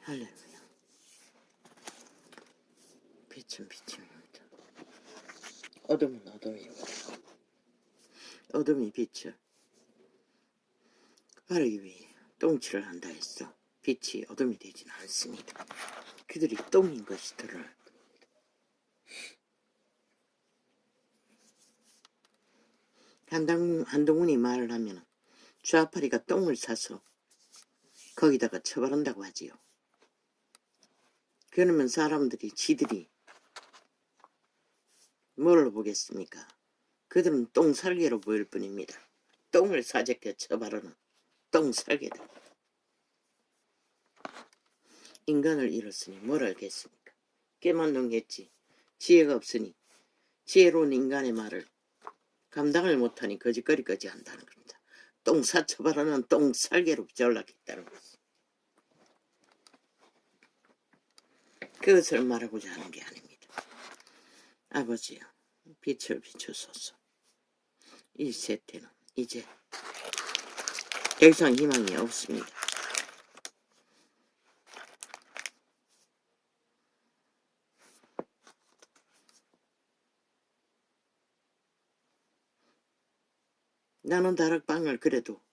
할렐루야. 빛은 빛입니다. 어둠은 어둠입니다. 어둠이 빛을 바르기 위해 똥칠을 한다 했어. 빛이 어둠이 되지는 않습니다. 그들이 똥인 것이 드러날 겁니다. 한동훈이 말을 하면 좌파리가 똥을 싸서 거기다가 처벌한다고 하지요. 그러면 사람들이 지들이 뭘로 보겠습니까? 그들은 똥살개로 보일 뿐입니다. 똥을 사재켜 처벌하는 똥살개들. 인간을 잃었으니 뭘 알겠습니까? 깨만 넘겠지. 지혜가 없으니 지혜로운 인간의 말을 감당을 못하니 거짓거리까지 한다는 겁니다. 똥사 처벌하는 똥살개로 전락했다는 것입니다. 그것을 말하고자 하는 게 아닙니다. 아버지여, 빛을 비추소서. 이 세태는 이제 더 이상 희망이 없습니다. 나는 다락방을 그래도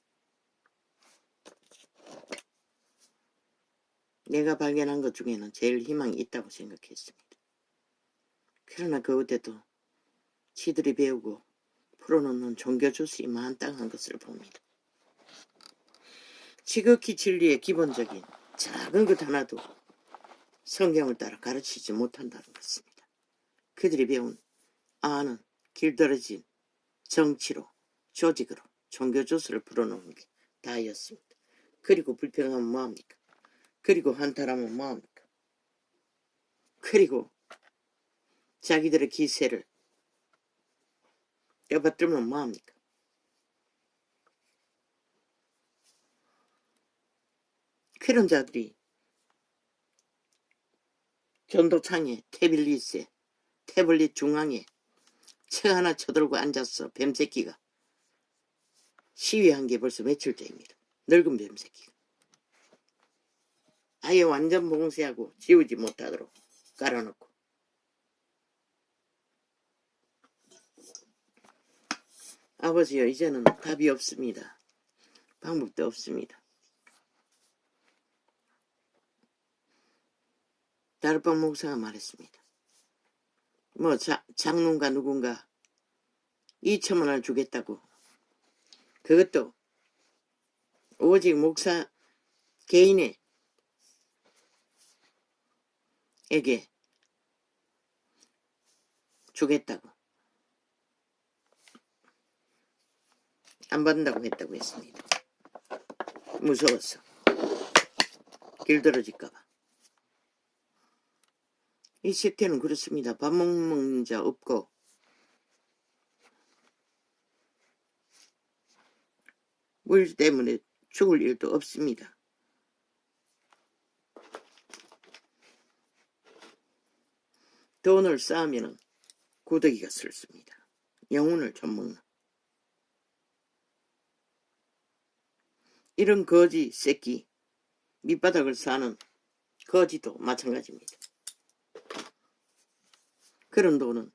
내가 발견한 것 중에는 제일 희망이 있다고 생각했습니다. 그러나 그것에도 지들이 배우고 풀어놓는 종교주술이 만땅한 것을 봅니다. 지극히 진리의 기본적인 작은 것 하나도 성경을 따라 가르치지 못한다는 것입니다. 그들이 배운 아는 길들어진 정치로 조직으로 종교주술을 풀어놓는 게 다였습니다. 그리고 불평하면 뭐합니까? 그리고 한탄하면 뭐합니까? 그리고 자기들의 기세를 엿받들면 뭐합니까? 그런 자들이 전도창에 태블릿 중앙에 책 하나 쳐들고 앉아서 뱀새끼가 시위한 게 벌써 며칠째입니다. 늙은 뱀새끼가. 아예 완전 봉쇄하고 지우지 못하도록 깔아놓고. 아버지여, 이제는 답이 없습니다. 방법도 없습니다. 다락방 목사가 말했습니다. 장로가 누군가 2천만 원을 주겠다고. 그것도 오직 목사 개인에게 주겠다고. 안 받는다고 했다고 했습니다. 무서웠어. 길들어질까봐. 이 세태는 그렇습니다. 밥 먹는 자 없고 물 때문에 죽을 일도 없습니다. 돈을 쌓으면 구더기가 슬습니다. 영혼을 젖먹는 이런 거지 새끼 밑바닥을 사는 거지도 마찬가지입니다. 그런 돈은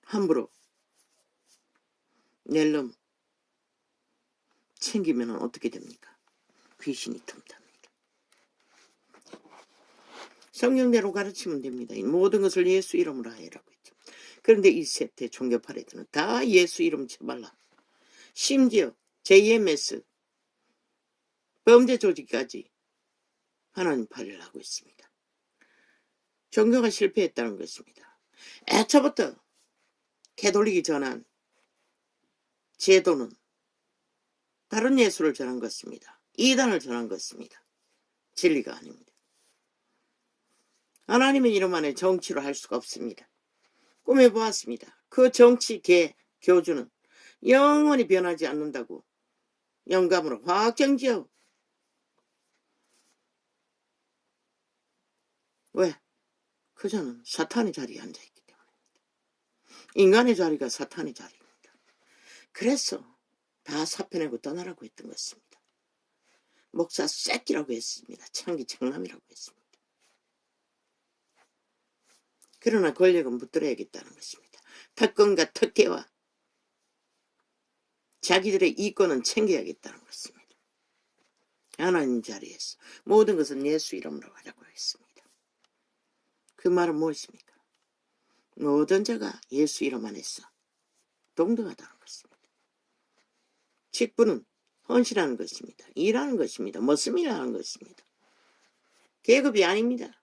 함부로 낼 놈 챙기면 어떻게 됩니까? 귀신이 틈탑니다. 성경대로 가르치면 됩니다. 모든 것을 예수 이름으로 하라고 했죠. 그런데 이 세태 종교 파레드는 다 예수 이름 쳐발라. 심지어 JMS 범죄 조직까지 하나님 파리를 하고 있습니다. 종교가 실패했다는 것입니다. 애초부터 캐톨릭이 전한 제도는 다른 예수를 전한 것입니다. 이단을 전한 것입니다. 진리가 아닙니다. 하나님의 이름 안에 정치로 할 수가 없습니다. 꿈에 보았습니다. 그 정치 교주는 영원히 변하지 않는다고 영감으로 확정지어. 왜? 그저는 사탄의 자리에 앉아있기 때문입니다. 인간의 자리가 사탄의 자리입니다. 그래서 다 사표내고 떠나라고 했던 것입니다. 목사 새끼라고 했습니다. 창기 장남이라고 했습니다. 그러나 권력은 붙들어야겠다는 것입니다. 특권과 특혜와 자기들의 이권은 챙겨야겠다는 것입니다. 하나님 자리에서 모든 것은 예수 이름으로 하라고 했습니다. 그 말은 무엇입니까? 모든 자가 예수 이름 안에서 동등하다는 것입니다. 직분은 헌신하는 것입니다. 일하는 것입니다. 머슴이라 하는 것입니다. 계급이 아닙니다.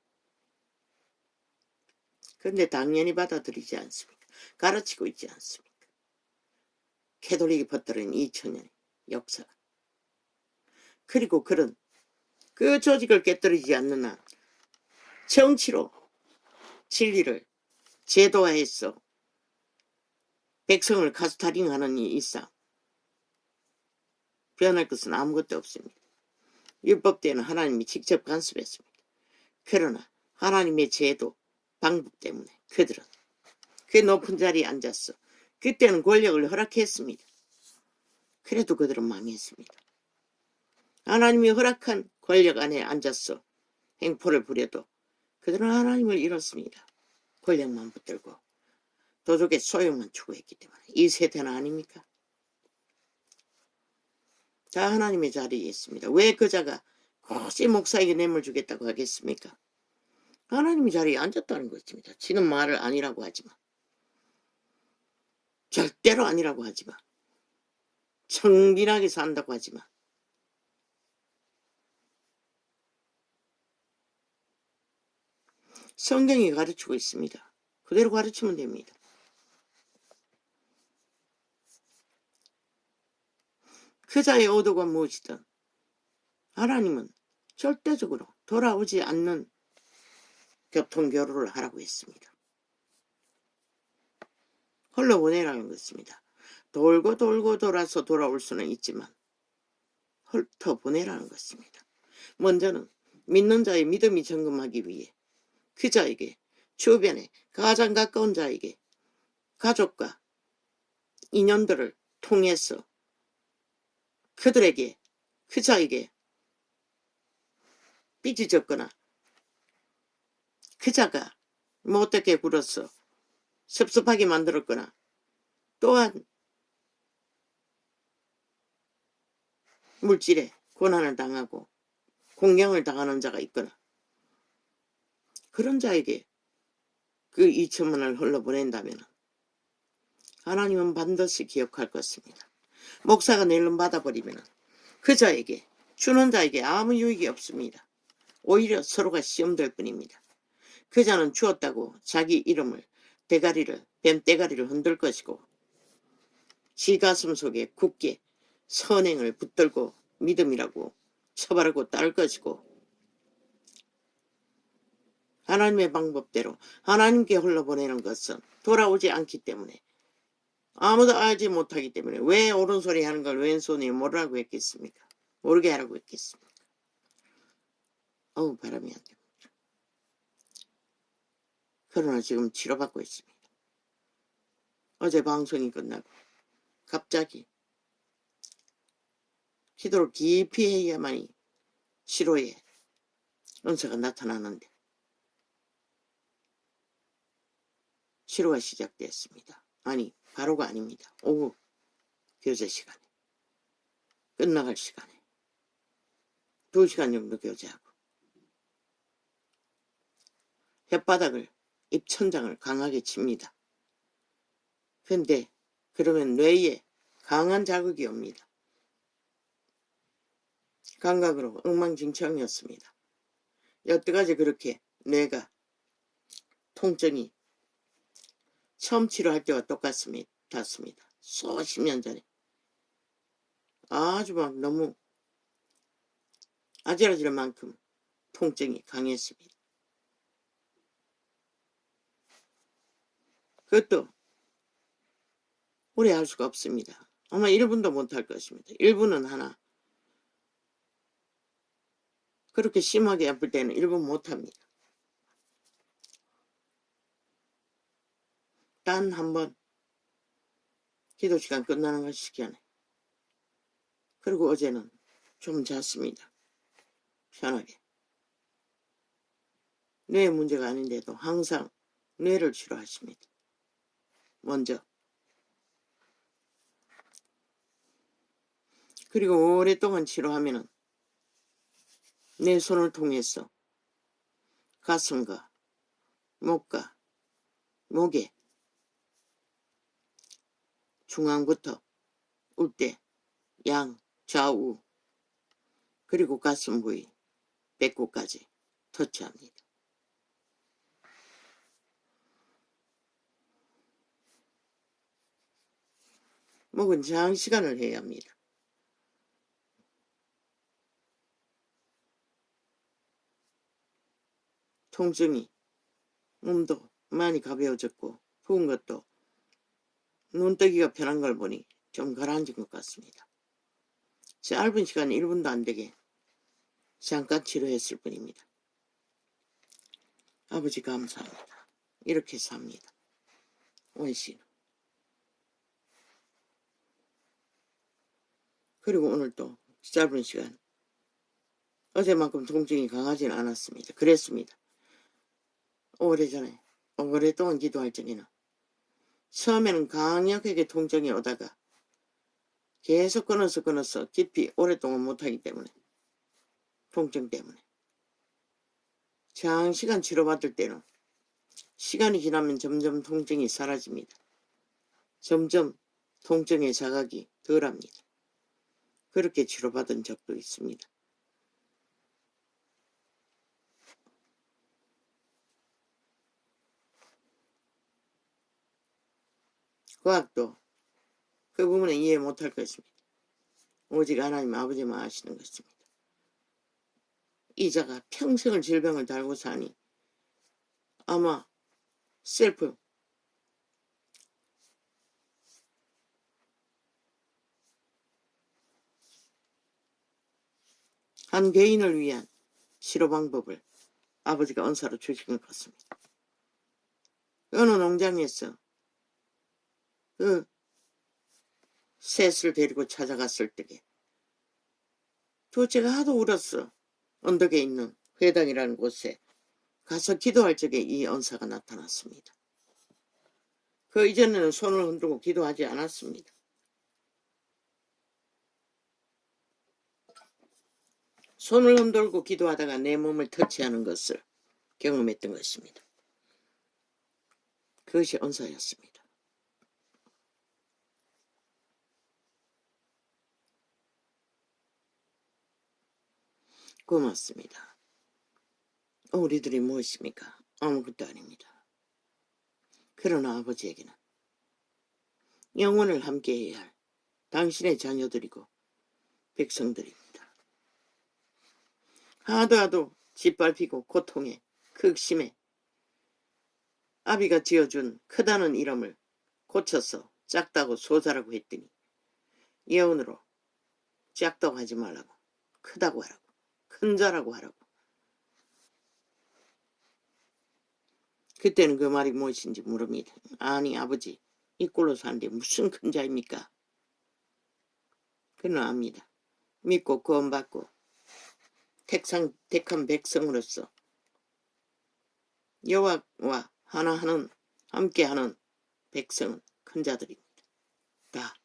그런데 당연히 받아들이지 않습니까? 가르치고 있지 않습니까? 캐톨릭이 퍼뜨린 2000년의 역사. 그리고 그런 그 조직을 깨뜨리지 않는 한 정치로 진리를 제도화해서 백성을 가스타링하는 이 이상 변할 것은 아무것도 없습니다. 율법 때는 하나님이 직접 간섭했습니다. 그러나 하나님의 제도, 방법 때문에 그들은 그 높은 자리에 앉았어. 그때는 권력을 허락했습니다. 그래도 그들은 망했습니다. 하나님이 허락한 권력 안에 앉았어. 행포를 부려도 그들은 하나님을 잃었습니다. 권력만 붙들고 도적의 소용만 추구했기 때문에. 이 세대는 아닙니까? 다 하나님의 자리에 있습니다. 왜 그 자가 곧이 목사에게 뇌물 주겠다고 하겠습니까? 하나님의 자리에 앉았다는 것입니다. 지는 말을 아니라고 하지만, 절대로 아니라고 하지만, 청빈하게 산다고 하지만, 성경이 가르치고 있습니다. 그대로 가르치면 됩니다. 그 자의 의도가 무엇이든 하나님은 절대적으로 돌아오지 않는 교통교류를 하라고 했습니다. 흘러보내라는 것입니다. 돌고 돌고 돌아서 돌아올 수는 있지만 훑어보내라는 것입니다. 먼저는 믿는 자의 믿음이 점검하기 위해 그 자에게 주변에 가장 가까운 자에게 가족과 인연들을 통해서 그들에게 그 자에게 삐지졌거나 그 자가 못되게 굴어서 섭섭하게 만들었거나 또한 물질에 고난을 당하고 공경을 당하는 자가 있거나 그런 자에게 그 2천만 원을 흘러보낸다면 하나님은 반드시 기억할 것입니다. 목사가 낼름 받아버리면 그 자에게 주는 자에게 아무 유익이 없습니다. 오히려 서로가 시험될 뿐입니다. 그 자는 주었다고 자기 이름을 뱀 대가리를 흔들 것이고 지 가슴 속에 굳게 선행을 붙들고 믿음이라고 처바르고 따를 것이고 하나님의 방법대로 하나님께 흘러보내는 것은 돌아오지 않기 때문에 아무도 알지 못하기 때문에 왜 옳은 소리 하는 걸 왼손이 모르라고 했겠습니까? 모르게 하라고 했겠습니까? 바람이 안 됩니다. 그러나 지금 치료받고 있습니다. 어제 방송이 끝나고 갑자기 기도를 깊이 해야만이 치료에 은사가 나타나는데 치료가 시작됐습니다. 아니 바로가 아닙니다. 오후 교제 시간에 끝나갈 시간에 2시간 정도 교제하고 혓바닥을 입천장을 강하게 칩니다. 근데 그러면 뇌에 강한 자극이 옵니다. 감각으로 엉망진창이었습니다. 여태까지 그렇게 뇌가 통증이 처음 치료할 때와 똑같습니다. 수십 년 전에 아주 막 너무 아찔아찔할 만큼 통증이 강했습니다. 그것도 오래 할 수가 없습니다. 아마 1분도 못할 것입니다. 1분은 하나. 그렇게 심하게 아플 때는 1분 못합니다. 단 한 번 기도시간 끝나는 것 시간에. 그리고 어제는 좀 잤습니다. 편하게. 뇌 문제가 아닌데도 항상 뇌를 치료하십니다. 먼저. 그리고 오랫동안 치료하면은 내 손을 통해서 가슴과 목과 목에 중앙부터 울대, 양, 좌우, 그리고 가슴 부위, 배꼽까지 터치합니다. 목은 장시간을 해야 합니다. 통증이 몸도 많이 가벼워졌고 부은 것도 눈뜨기가 편한 걸 보니 좀 가라앉은 것 같습니다. 짧은 시간 1분도 안 되게 잠깐 치료했을 뿐입니다. 아버지 감사합니다. 이렇게 삽니다. 원신. 그리고 오늘 또 짧은 시간 어제만큼 통증이 강하지는 않았습니다. 그랬습니다. 오래전에 오랫동안 기도할 적에는 처음에는 강력하게 통증이 오다가 계속 끊어서 깊이 오랫동안 못하기 때문에 통증 때문에 장시간 치료받을 때는 시간이 지나면 점점 통증이 사라집니다. 점점 통증의 자각이 덜합니다. 그렇게 치료받은 적도 있습니다. 과학도 그 부분은 이해 못할 것입니다. 오직 하나님 아버지만 아시는 것입니다. 이자가 평생을 질병을 달고 사니 아마 셀프 한 개인을 위한 치료 방법을 아버지가 은사로 주신 것 같습니다. 어느 농장에서 그 셋을 데리고 찾아갔을 때에 둘째가 하도 울었어. 언덕에 있는 회당이라는 곳에 가서 기도할 적에 이 은사가 나타났습니다. 그 이전에는 손을 흔들고 기도하지 않았습니다. 손을 흔들고 기도하다가 내 몸을 터치하는 것을 경험했던 것입니다. 그것이 은사였습니다. 고맙습니다. 우리들이 무엇입니까? 아무것도 아닙니다. 그러나 아버지에게는 영혼을 함께해야 할 당신의 자녀들이고 백성들입니다. 하도 짓밟히고 고통에 극심해 아비가 지어준 크다는 이름을 고쳐서 작다고 소자라고 했더니 예언으로 작다고 하지 말라고 크다고 하라고 큰 자라고 하라고. 그때는 그 말이 무엇인지 물읍니다. 아니 아버지 이 꼴로 사는데 무슨 큰 자입니까? 그는 압니다. 믿고 구원받고 택한 백성으로서 여호와와 하나하는 함께하는 백성은 큰 자들입니다. 다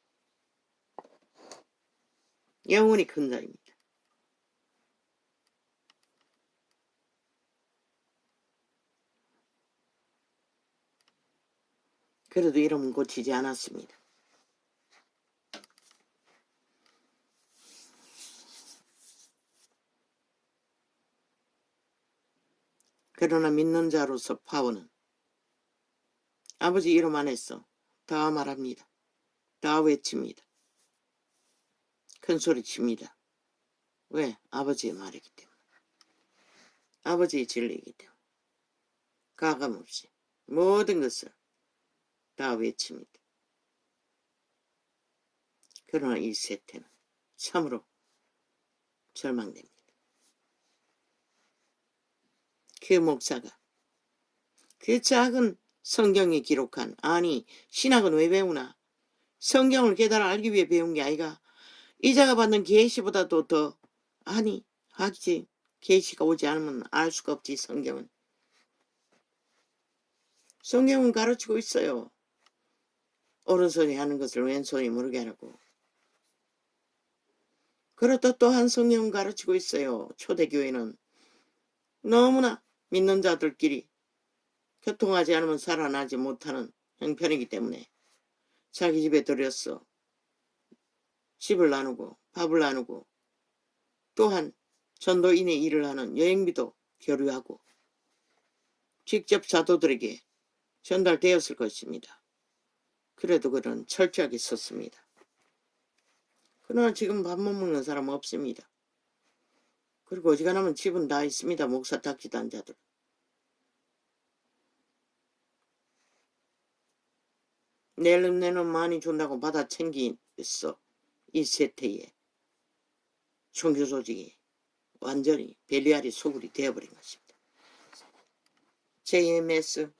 영원히 큰 자입니다. 그래도 이름은 고치지 않았습니다. 그러나 믿는 자로서 파워는 아버지 이름 안에서 다 말합니다. 다 외칩니다. 큰 소리 칩니다. 왜? 아버지의 말이기 때문에. 아버지의 진리이기 때문에. 가감없이 모든 것을 다 외칩니다. 그러나 이 세태는 참으로 절망됩니다. 그 목사가 그 작은 성경에 기록한 아니 신학은 왜 배우나? 성경을 깨달아 알기 위해 배운 게 아이가 이자가 받는 계시보다도 더 아니 하지 계시가 오지 않으면 알 수가 없지. 성경은 가르치고 있어요. 오른손이 하는 것을 왼손이 모르게 하라고. 그렇다 또한 성경은 가르치고 있어요. 초대교회는 너무나 믿는 자들끼리 교통하지 않으면 살아나지 못하는 형편이기 때문에 자기 집에 들여서 집을 나누고 밥을 나누고 또한 전도인의 일을 하는 여행비도 교류하고 직접 사도들에게 전달되었을 것입니다. 그래도 그는 철저하게 썼습니다. 그러나 지금 밥 못 먹는 사람은 없습니다. 그리고 어지간하면 집은 다 있습니다. 목사 닥치도 한 자들. 내는 많이 준다고 받아 챙기겠어. 이 세태에 종교 조직이 완전히 벨리알이 소굴이 되어버린 것입니다. JMS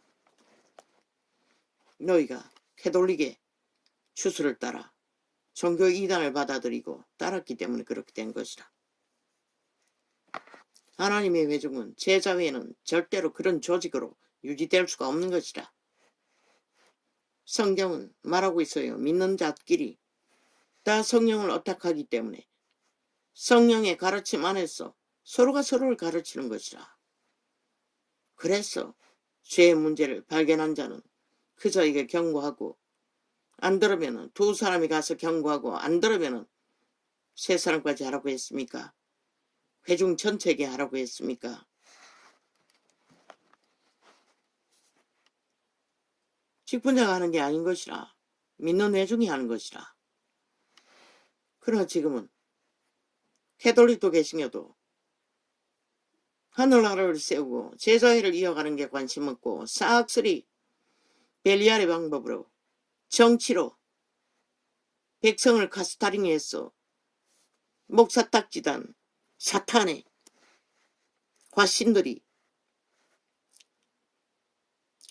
너희가 캐톨릭의 추수를 따라 종교 이단을 받아들이고 따랐기 때문에 그렇게 된 것이라. 하나님의 회중은 제자회는 절대로 그런 조직으로 유지될 수가 없는 것이라. 성경은 말하고 있어요. 믿는 자끼리 다 성령을 어탁하기 때문에 성령의 가르침 안에서 서로가 서로를 가르치는 것이라. 그래서 죄의 문제를 발견한 자는 그저에게 경고하고 안 들으면 두 사람이 가서 경고하고 안 들으면 세 사람까지 하라고 했습니까? 회중 전체에게 하라고 했습니까? 직분자가 하는 게 아닌 것이라. 믿는 회중이 하는 것이라. 그러나 지금은 캐톨릭도 계시며도 하늘나라를 세우고 제자회를 이어가는 게 관심 없고 싹쓸이 벨리알의 방법으로 정치로 백성을 가스타링해서 목사딱지단 사탄의 과신들이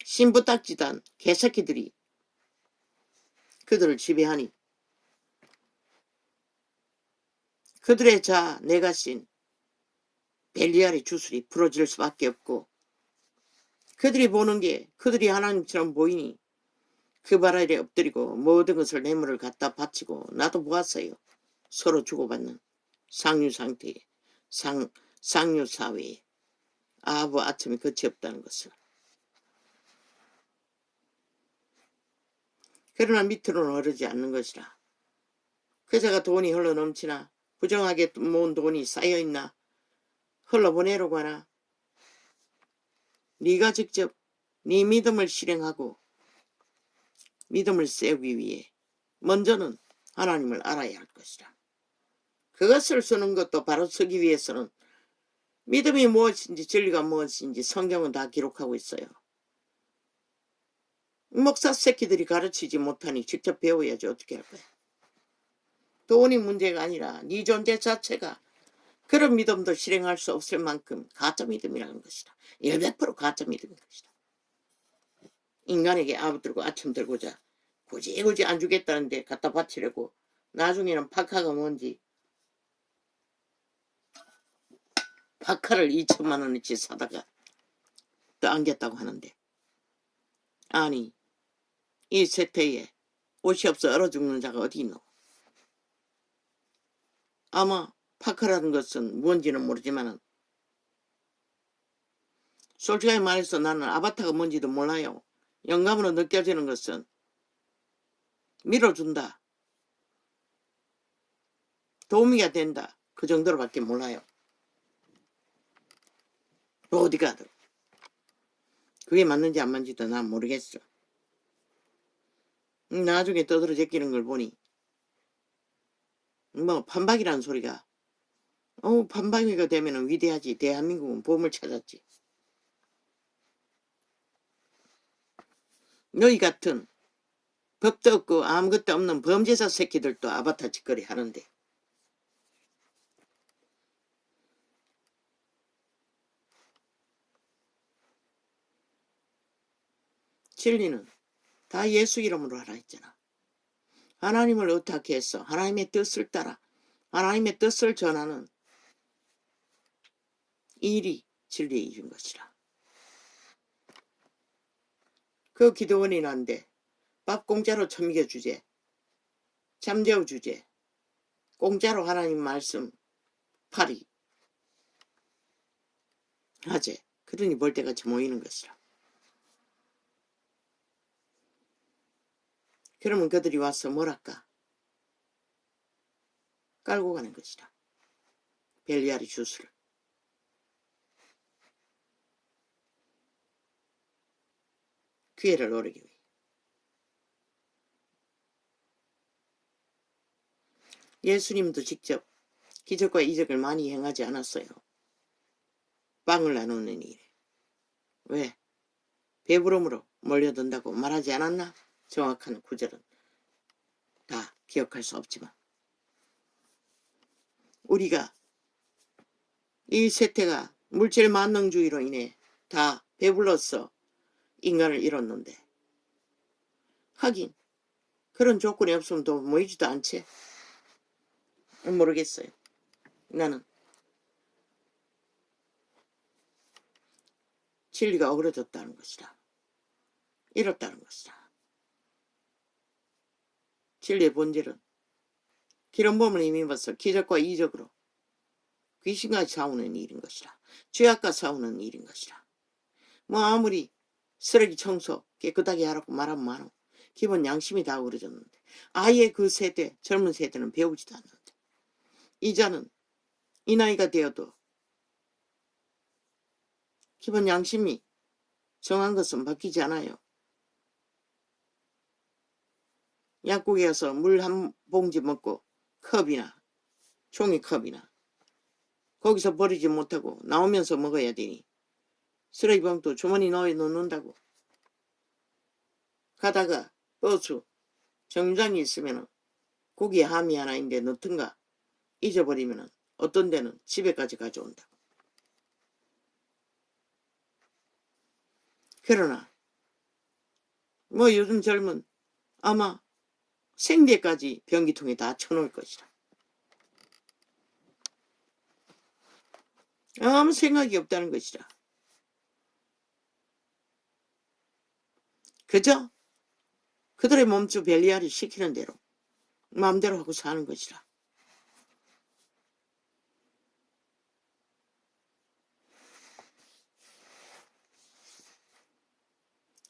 신부딱지단 개새끼들이 그들을 지배하니 그들의 자 내가신 벨리알의 주술이 부러질 수밖에 없고 그들이 보는 게 그들이 하나님처럼 보이니 그 발 아래 엎드리고 모든 것을 뇌물을 갖다 바치고 나도 보았어요. 서로 주고받는 상류 상태에 상류 사회에 아부 아첨이 끝이 없다는 것을. 그러나 밑으로는 흐르지 않는 것이라. 그자가 돈이 흘러넘치나 부정하게 모은 돈이 쌓여있나 흘러보내려고 하나 네가 직접 네 믿음을 실행하고 믿음을 세우기 위해 먼저는 하나님을 알아야 할 것이라. 그것을 쓰는 것도 바로 쓰기 위해서는 믿음이 무엇인지 진리가 무엇인지 성경은 다 기록하고 있어요. 목사 새끼들이 가르치지 못하니 직접 배워야지 어떻게 할 거야. 돈이 문제가 아니라 네 존재 자체가 그런 믿음도 실행할 수 없을 만큼 가짜 믿음이라는 것이다. 100% 가짜 믿음인 것이다. 인간에게 아부 들고 아첨 들고자 굳이 안 주겠다는데 갖다 바치려고 나중에는 파카가 뭔지 파카를 2천만 원어치 사다가 또 안겼다고 하는데 아니 이 세태에 옷이 없어 얼어 죽는 자가 어디 있노. 아마 파카라는 것은 뭔지는 모르지만 솔직하게 말해서 나는 아바타가 뭔지도 몰라요. 영감으로 느껴지는 것은 밀어준다, 도우미가 된다, 그 정도로밖에 몰라요. 보디가드. 그게 맞는지 안 맞는지도 난 모르겠어. 나중에 떠들어 제끼는 걸 보니 뭐 판박이라는 소리가 판박이가 되면 위대하지. 대한민국은 보물 찾았지. 너희 같은 법도 없고 아무것도 없는 범죄자 새끼들도 아바타 짓거리 하는데 진리는 다 예수 이름으로 하라 했잖아. 하나님을 어떻게 해서 하나님의 뜻을 따라 하나님의 뜻을 전하는 이 일이 진리에 이른 것이라. 그 기도원이 난데 밥 공짜로 처먹여 주제, 잠재워 주제, 공짜로 하나님 말씀 파리 하재. 그러니 벌떼같이 모이는 것이라. 그러면 그들이 와서 뭐랄까 깔고 가는 것이라. 벨리알의 주스를. 기회를 노리기 위해. 예수님도 직접 기적과 이적을 많이 행하지 않았어요. 빵을 나누는 일에. 왜? 배부름으로 몰려든다고 말하지 않았나? 정확한 구절은 다 기억할 수 없지만 우리가 이 세태가 물질 만능주의로 인해 다 배불러서 인간을 잃었는데 하긴 그런 조건이 없으면 또 모이지도 않지. 모르겠어요. 나는 진리가 어그러졌다는 것이다. 잃었다는 것이다. 진리의 본질은 기름부음을 힘입어서 기적과 이적으로 귀신과 싸우는 일인 것이라. 죄악과 싸우는 일인 것이라. 뭐 아무리 쓰레기 청소 깨끗하게 하라고 말하면 많어. 기본 양심이 다 어그러졌는데 아예 그 세대 젊은 세대는 배우지도 않는데 이자는 이 나이가 되어도 기본 양심이 정한 것은 바뀌지 않아요. 약국에 가서 물 한 봉지 먹고 컵이나 종이컵이나 거기서 버리지 못하고 나오면서 먹어야 되니 쓰레기봉투 주머니 넣어 놓는다고. 가다가 버스 정류장이 있으면 고기 함이 하나 있는데 넣든가 잊어버리면 어떤 데는 집에까지 가져온다고. 그러나 뭐 요즘 젊은 아마 생대까지 변기통에 다 쳐놓을 것이라. 아무 생각이 없다는 것이라. 그저 그들의 몸주 벨리알이 시키는 대로 마음대로 하고 사는 것이라.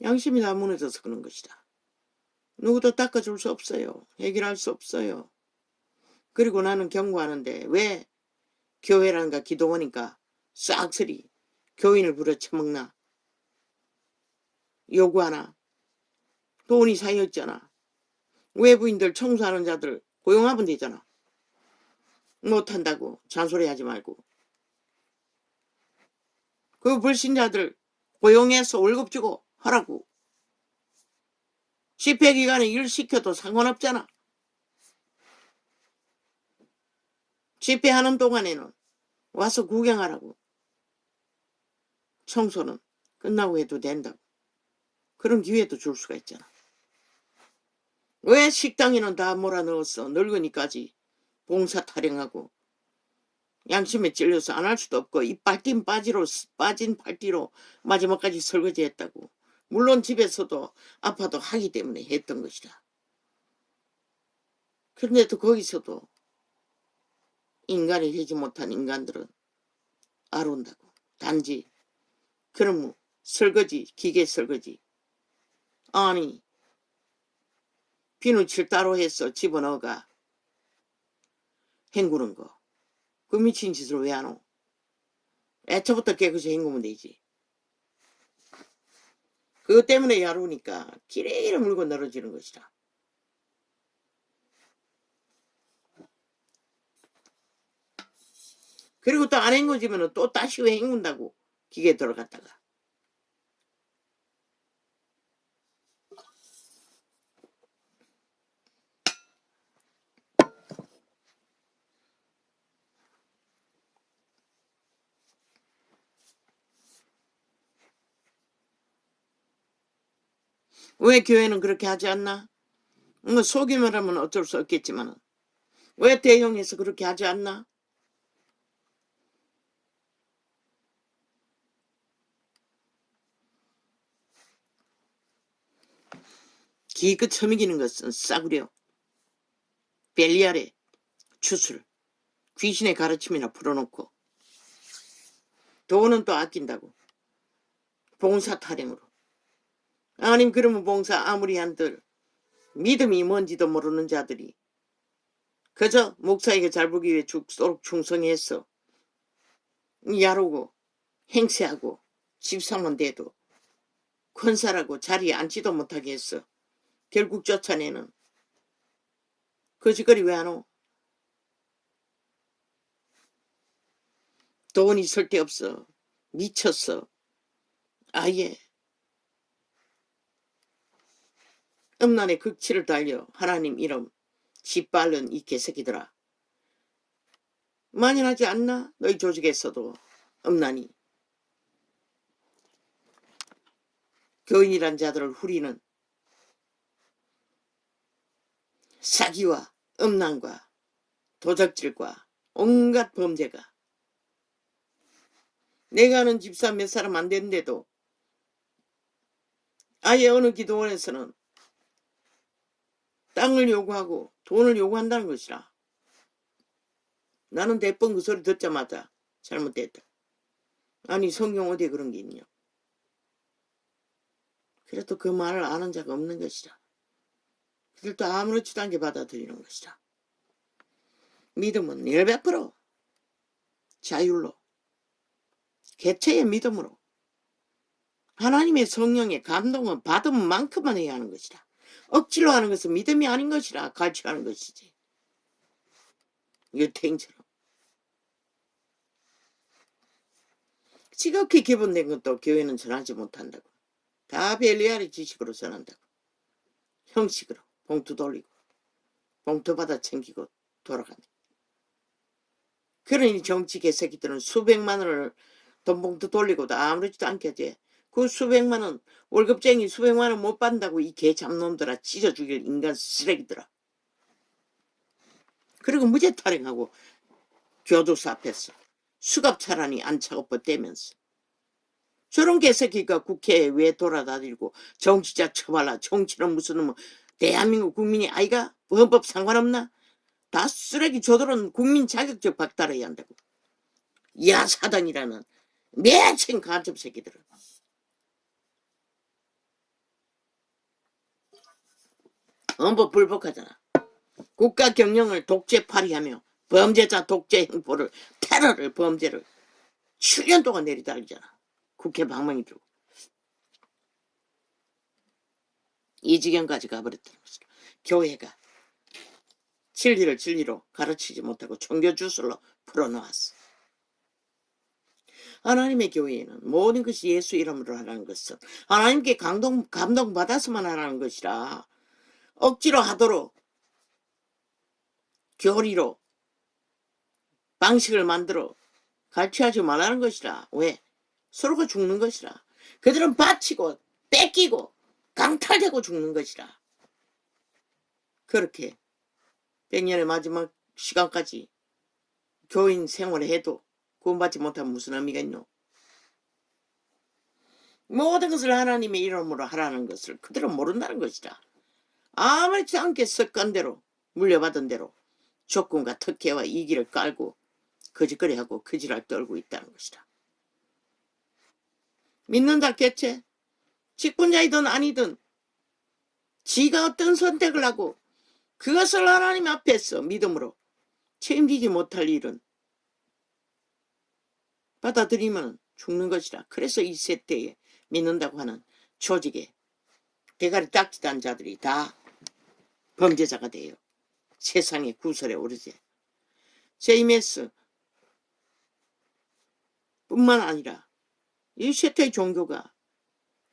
양심이 다 무너져서 그런 것이다. 누구도 닦아줄 수 없어요. 해결할 수 없어요. 그리고 나는 경고하는데 왜 교회란가 기도원인가 싹쓸이 교인을 부려쳐먹나. 요구하나. 돈이 쌓여있잖아. 외부인들 청소하는 자들 고용하면 되잖아. 못한다고 잔소리하지 말고. 그 불신자들 고용해서 월급 주고 하라고. 집회기간에 일 시켜도 상관없잖아. 집회하는 동안에는 와서 구경하라고. 청소는 끝나고 해도 된다고. 그런 기회도 줄 수가 있잖아. 왜 식당에는 다 몰아넣었어. 늙으니까지 봉사 타령하고 양심에 찔려서 안 할 수도 없고 이 빠진 팔띠로 마지막까지 설거지했다고. 물론 집에서도 아파도 하기 때문에 했던 것이다. 그런데도 거기서도 인간이 되지 못한 인간들은 알온다고. 단지 그럼 설거지, 기계 설거지. 아니 비누칠 따로 해서 집어넣어가 헹구는 거. 그 미친 짓을 왜 안 오? 애초부터 깨끗이 헹구면 되지. 그것 때문에 야로우니까 기레기를 물고 늘어지는 것이다. 그리고 또 안 헹궈지면 또 다시 왜 헹군다고. 기계에 들어갔다가. 왜 교회는 그렇게 하지 않나? 뭐 속임을 하면 어쩔 수 없겠지만 왜 대형에서 그렇게 하지 않나? 기껏 처먹이는 것은 싸구려, 벨리알의 주술, 귀신의 가르침이나 풀어놓고 돈은 또 아낀다고 봉사 타령으로. 아님 그러면 봉사 아무리 한들 믿음이 뭔지도 모르는 자들이 그저 목사에게 잘 보기 위해 죽도록 충성했어. 야로고 행세하고 집사만 돼도 권사라고 자리에 앉지도 못하게 했어. 결국 쫓아내는 거짓거리 왜 안 오? 돈 있을 데 없어. 미쳤어. 아예 음란의 극치를 달려 하나님 이름 짓밟는 이 개새끼들아. 만연하지 않나? 너희 조직에서도 음란이 교인이란 자들을 후리는 사기와 음란과 도적질과 온갖 범죄가. 내가 아는 집사 몇 사람 안 되는데도 아예 어느 기도원에서는 땅을 요구하고 돈을 요구한다는 것이라. 나는 대번 그 소리 듣자마자 잘못됐다. 아니 성경 어디에 그런 게 있냐. 그래도 그 말을 아는 자가 없는 것이라. 그들도 아무렇지도 않게 받아들이는 것이라. 믿음은 100% 자율로 개체의 믿음으로 하나님의 성령의 감동은 받은 만큼만 해야 하는 것이라. 억지로 하는 것은 믿음이 아닌 것이라. 가르쳐하는 것이지. 유태인처럼 지극히 기본된 것도 교회는 전하지 못한다고. 다 벨리알의 지식으로 전한다고. 형식으로 봉투 돌리고 봉투 받아 챙기고 돌아가네. 그러니 정치 개새끼들은 수백만 원을 돈 봉투 돌리고도 아무렇지도 않게 하지. 그 수백만 원 월급쟁이 수백만 원 못 받는다고 이 개 잡놈들아. 찢어 죽일 인간 쓰레기들아. 그리고 무죄 타령하고 교도소 앞에서 수갑차라니 안 차고 뻗대면서 저런 개새끼가 국회에 왜 돌아다니고 정치자 처발라. 정치는 무슨 대한민국 국민이 아이가 헌법 상관없나? 다 쓰레기 저들은 국민 자격증 박탈해야 한다고. 야사당이라는 매칭 간첩 새끼들은. 헌법 불복하잖아. 국가 경영을 독재 발휘하며 범죄자 독재 행포를 테러를 범죄를 7년 동안 내리달리잖아. 국회 방망이 들고. 이 지경까지 가버렸다는 것이다. 교회가 진리를 진리로 가르치지 못하고 종교 주술로 풀어놓았어. 하나님의 교회에는 모든 것이 예수 이름으로 하라는 것은 하나님께 감동받아서만 하라는 것이라. 억지로 하도록 교리로 방식을 만들어 가르치지 말라는 것이라. 왜? 서로가 죽는 것이라. 그들은 바치고 뺏기고 강탈되고 죽는 것이라. 그렇게 100년의 마지막 시간까지 교인 생활을 해도 구원받지 못하면 무슨 의미가 있노? 모든 것을 하나님의 이름으로 하라는 것을 그들은 모른다는 것이라. 아무렇지 않게 습관대로 물려받은 대로 조건과 특혜와 이기를 깔고 거짓거리하고 거지랄 떨고 있다는 것이라. 믿는다 개체 직분자이든 아니든 지가 어떤 선택을 하고 그것을 하나님 앞에서 믿음으로 책임지지 못할 일은 받아들이면 죽는 것이라. 그래서 이 세대에 믿는다고 하는 조직에 대가리 딱지도 않은 자들이 다 범죄자가 돼요. 세상의 구설에 오르지. JMS 뿐만 아니라 이 세태의 종교가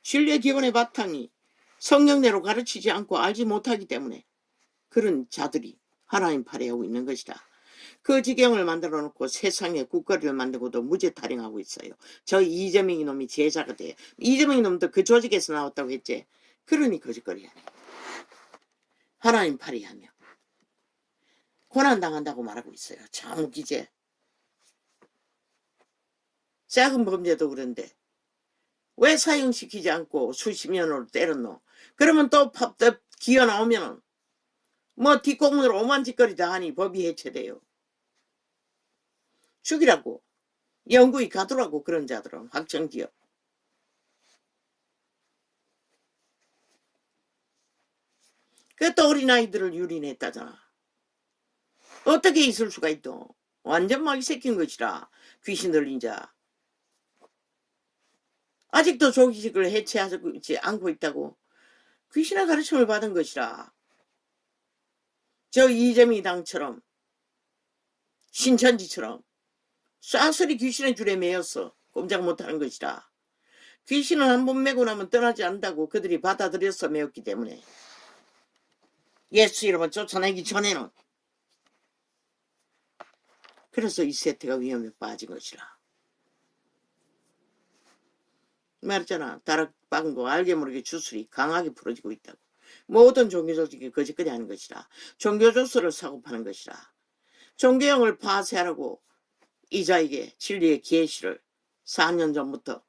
진리의 기본의 바탕이 성령대로 가르치지 않고 알지 못하기 때문에 그런 자들이 하나님 팔이하고 있는 것이다. 그 지경을 만들어 놓고 세상에 국거리를 만들고도 무죄 타령하고 있어요. 저 이재명이 놈이 제자가 돼요. 이재명이 놈도 그 조직에서 나왔다고 했지. 그러니 거짓거리야. 하나님 팔이하며 고난당한다고 말하고 있어요. 참 웃기지. 작은 범죄도 그런데 왜 사형시키지 않고 수십 년으로 때렸노? 그러면 또 기어 나오면은 뭐 뒷공문으로 오만짓거리다 하니 법이 해체돼요. 죽이라고. 영구히 가두라고 그런 자들은 확정기업. 그것도 어린아이들을 유린했다잖아. 어떻게 있을 수가 있어. 완전 막 새낀 것이라. 귀신 들린 자. 아직도 조기식을 해체하지 않고 있다고. 귀신의 가르침을 받은 것이라. 저 이재미당처럼 신천지처럼 쏴소리 귀신의 줄에 매였어. 꼼짝 못하는 것이라. 귀신은 한 번 매고 나면 떠나지 않는다고 그들이 받아들여서 매었기 때문에. 예수 이름을 쫓아내기 전에는. 그래서 이 세태가 위험에 빠진 것이라. 말했잖아. 다락방도 알게 모르게 주술이 강하게 풀어지고 있다고. 모든 종교조직이 거짓거리 하는 것이라. 종교조서를 사고 파는 것이라. 종교형을 파쇄하라고 이자에게 진리의 계시를 4년 전부터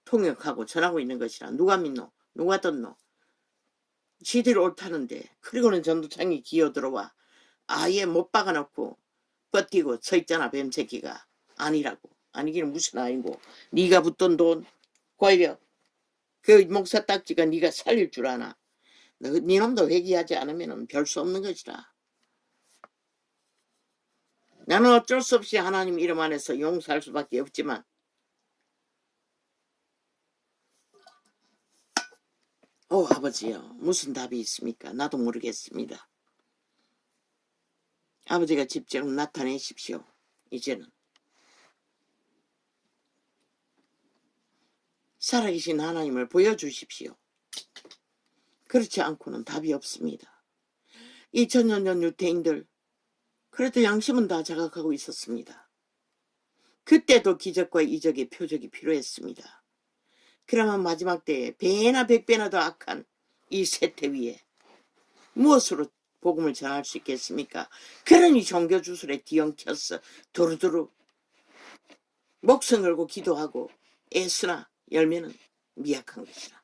통역하고 전하고 있는 것이라. 누가 믿노? 누가 듣노? 지들이 옳다는데. 그리고는 전도창이 기어 들어와 아예 못 박아놓고 뻗뛰고 서 있잖아. 뱀새끼가. 아니라고. 아니기는 무슨 아니고. 네가 붙던 돈 과연 그 목사 딱지가 네가 살릴 줄 아나? 네 놈도 회개하지 않으면 별 수 없는 것이라. 나는 어쩔 수 없이 하나님 이름 안에서 용서할 수밖에 없지만 아버지요. 무슨 답이 있습니까? 나도 모르겠습니다. 아버지가 직접 나타내십시오. 이제는. 살아계신 하나님을 보여주십시오. 그렇지 않고는 답이 없습니다. 2000년 전 유태인들 그래도 양심은 다 자각하고 있었습니다. 그때도 기적과 이적의 표적이 필요했습니다. 그러면 마지막 때에 배나 백배나 더 악한 이 세태 위에 무엇으로 복음을 전할 수 있겠습니까? 그러니 종교주술에 뒤엉켰어. 두루두루 목숨 걸고 기도하고 애쓰나 열매는 미약한 것이라.